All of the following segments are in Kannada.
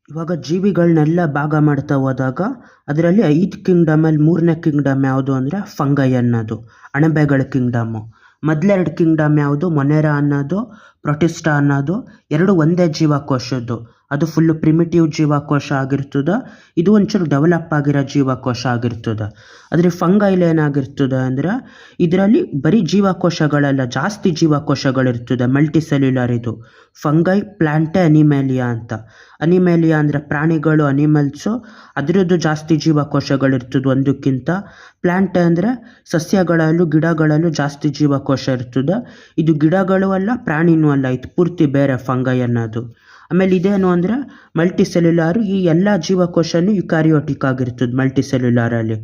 ಇವಾಗ ಜೀವಿಗಳನ್ನೆಲ್ಲ ಭಾಗ ಮಾಡ್ತಾ ಹೋದಾಗ ಅದರಲ್ಲಿ 5 ಕಿಂಗ್ಡಮಲ್ಲಿ 3ನೇ ಕಿಂಗ್ಡಮ್ ಯಾವುದು ಅಂದರೆ ಫಂಗೈ ಅನ್ನೋದು, ಅಣಬೆಗಳ ಕಿಂಗ್ಡಮ್ಮು. ಮೊದಲೆರಡು ಕಿಂಗ್ಡಮ್ ಯಾವುದು, ಮೊನೆರಾ ಅನ್ನೋದು, ಪ್ರೊಟಿಸ್ಟಾ ಅನ್ನೋದು. ಎರಡು ಒಂದೇ ಜೀವಕೋಶದ್ದು, ಅದು ಫುಲ್ಲು ಪ್ರಿಮಿಟಿವ್ ಜೀವಕೋಶ ಆಗಿರ್ತದೆ. ಇದು ಒಂಚೂರು ಡೆವಲಪ್ ಆಗಿರೋ ಜೀವಕೋಶ ಆಗಿರ್ತದೆ. ಆದರೆ ಫಂಗೈಲ್ ಏನಾಗಿರ್ತದೆ ಅಂದರೆ ಇದರಲ್ಲಿ ಬರೀ ಜೀವಕೋಶಗಳೆಲ್ಲ ಜಾಸ್ತಿ ಜೀವಕೋಶಗಳಿರ್ತದೆ, ಮಲ್ಟಿಸೆಲ್ಯುಲರ್. ಇದು ಫಂಗೈ ಪ್ಲಾಂಟೆ ಅನಿಮೇಲಿಯಾ ಅಂತ. ಅನಿಮೇಲಿಯಾ ಅಂದರೆ ಪ್ರಾಣಿಗಳು, ಅನಿಮಲ್ಸು, ಅದರದ್ದು ಜಾಸ್ತಿ ಜೀವಕೋಶಗಳಿರ್ತದೆ ಒಂದಕ್ಕಿಂತ. ಪ್ಲಾಂಟೆ ಅಂದರೆ ಸಸ್ಯಗಳಲ್ಲೂ ಗಿಡಗಳಲ್ಲೂ ಜಾಸ್ತಿ ಜೀವಕೋಶ ಇರ್ತದೆ. ಇದು ಗಿಡಗಳು ಅಲ್ಲ, ಪ್ರಾಣಿನೂ ಅಲ್ಲ, ಇದು ಪೂರ್ತಿ ಬೇರೆ ಫಂಗೈ ಅನ್ನೋದು. ಆಮೇಲೆ ಇದೇನು ಅಂದರೆ ಮಲ್ಟಿಸೆಲ್ಯುಲಾರು. ಈ ಎಲ್ಲ ಜೀವಕೋಶನೂ ಯುಕಾರಿಯೋಟಿಕ್ ಆಗಿರ್ತದೆ ಮಲ್ಟಿಸೆಲ್ಯುಲಾರಲ್ಲಿ.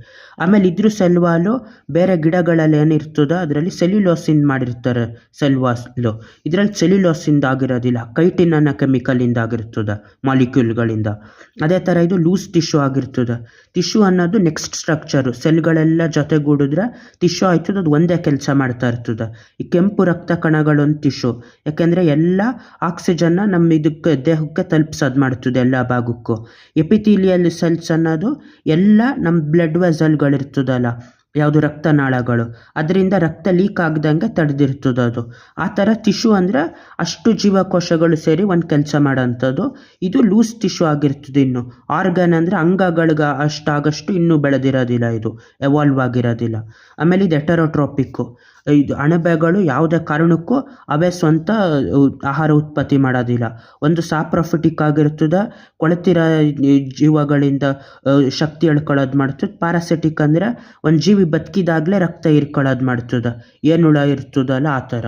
ಆಮೇಲೆ ಇದ್ರ ಸೆಲ್ವಾಲು ಬೇರೆ ಗಿಡಗಳಲ್ಲಿ ಏನಿರ್ತದೆ ಅದರಲ್ಲಿ ಸೆಲ್ಯುಲೋಸಿನ್ ಮಾಡಿರ್ತಾರೆ, ಸೆಲ್ವಾಲು. ಇದರಲ್ಲಿ ಸೆಲ್ಯುಲೋಸಿಂದ ಆಗಿರೋದಿಲ್ಲ, ಕೈಟಿನ್ ಅನ್ನೋ ಕೆಮಿಕಲಿಂದ ಆಗಿರ್ತದೆ, ಮಾಲಿಕ್ಯೂಲ್ಗಳಿಂದ. ಅದೇ ಥರ ಇದು ಲೂಸ್ ಟಿಶ್ಯೂ ಆಗಿರ್ತದೆ. ಟಿಶ್ಯೂ ಅನ್ನೋದು ನೆಕ್ಸ್ಟ್ ಸ್ಟ್ರಕ್ಚರು, ಸೆಲ್ಗಳೆಲ್ಲ ಜೊತೆಗೂಡಿದ್ರೆ ಟಿಶ್ಯೂ ಆಯ್ತದೆ, ಅದು ಒಂದೇ ಕೆಲಸ ಮಾಡ್ತಾ ಇರ್ತದೆ. ಈ ಕೆಂಪು ರಕ್ತ ಕಣಗಳೊಂದು ಟಿಶ್ಯೂ, ಯಾಕೆಂದರೆ ಎಲ್ಲ ಆಕ್ಸಿಜನ್ನ ನಮ್ಮ ಇದಕ್ಕೆ ದೇಹಕ್ಕೆ ತಲುಪಿಸೋದು ಮಾಡ್ತದೆ ಎಲ್ಲ ಭಾಗಕ್ಕೂ. ಎಪಿಥೀಲಿಯಲ್ ಸೆಲ್ಸ್ ಅನ್ನೋದು ಎಲ್ಲ ನಮ್ಮ ಬ್ಲಡ್ ವೆಸಲ್ಗಳಿರ್ತದಲ್ಲ, ಯಾವುದು ರಕ್ತನಾಳಗಳು, ಅದರಿಂದ ರಕ್ತ ಲೀಕ್ ಆಗ್ದಂಗೆ ತಡೆದಿರ್ತದೆ ಅದು. ಆ ಥರ ಟಿಶ್ಯೂ ಅಂದರೆ ಅಷ್ಟು ಜೀವಕೋಶಗಳು ಸೇರಿ ಒಂದು ಕೆಲಸ ಮಾಡೋಂಥದ್ದು. ಇದು ಲೂಸ್ ಟಿಶ್ಯೂ ಆಗಿರ್ತದೆ. ಇನ್ನು ಆರ್ಗನ್ ಅಂದರೆ ಅಂಗಗಳಿಗೆ ಅಷ್ಟಾಗಷ್ಟು ಇನ್ನೂ ಬೆಳೆದಿರೋದಿಲ್ಲ, ಇದು ಎವಾಲ್ವ್ ಆಗಿರೋದಿಲ್ಲ. ಆಮೇಲೆ ಇದು ಎಟರೋಟ್ರೋಪಿಕ್ಕು. ಇದು ಅಣಬೆಗಳು ಯಾವುದೇ ಕಾರಣಕ್ಕೂ ಅವೇ ಸ್ವಂತ ಆಹಾರ ಉತ್ಪತ್ತಿ ಮಾಡೋದಿಲ್ಲ. ಒಂದು ಸಾಪ್ರೊಫಿಟಿಕ್ ಆಗಿರ್ತದೆ, ಕೊಳೆತಿರೋ ಜೀವಗಳಿಂದ ಶಕ್ತಿ ಎಳ್ಕೊಳ್ಳೋದು ಮಾಡ್ತದೆ. ಪ್ಯಾರಾಸಿಟಿಕ್ ಅಂದರೆ ಒಂದು ಜೀವಿ ಬದುಕಿದಾಗಲೇ ರಕ್ತ ಹೀರ್ಕೊಳ್ಳೋದು ಮಾಡ್ತದೆ, ಏನು ಹುಳ ಇರ್ತದಲ್ಲ ಆ ಥರ.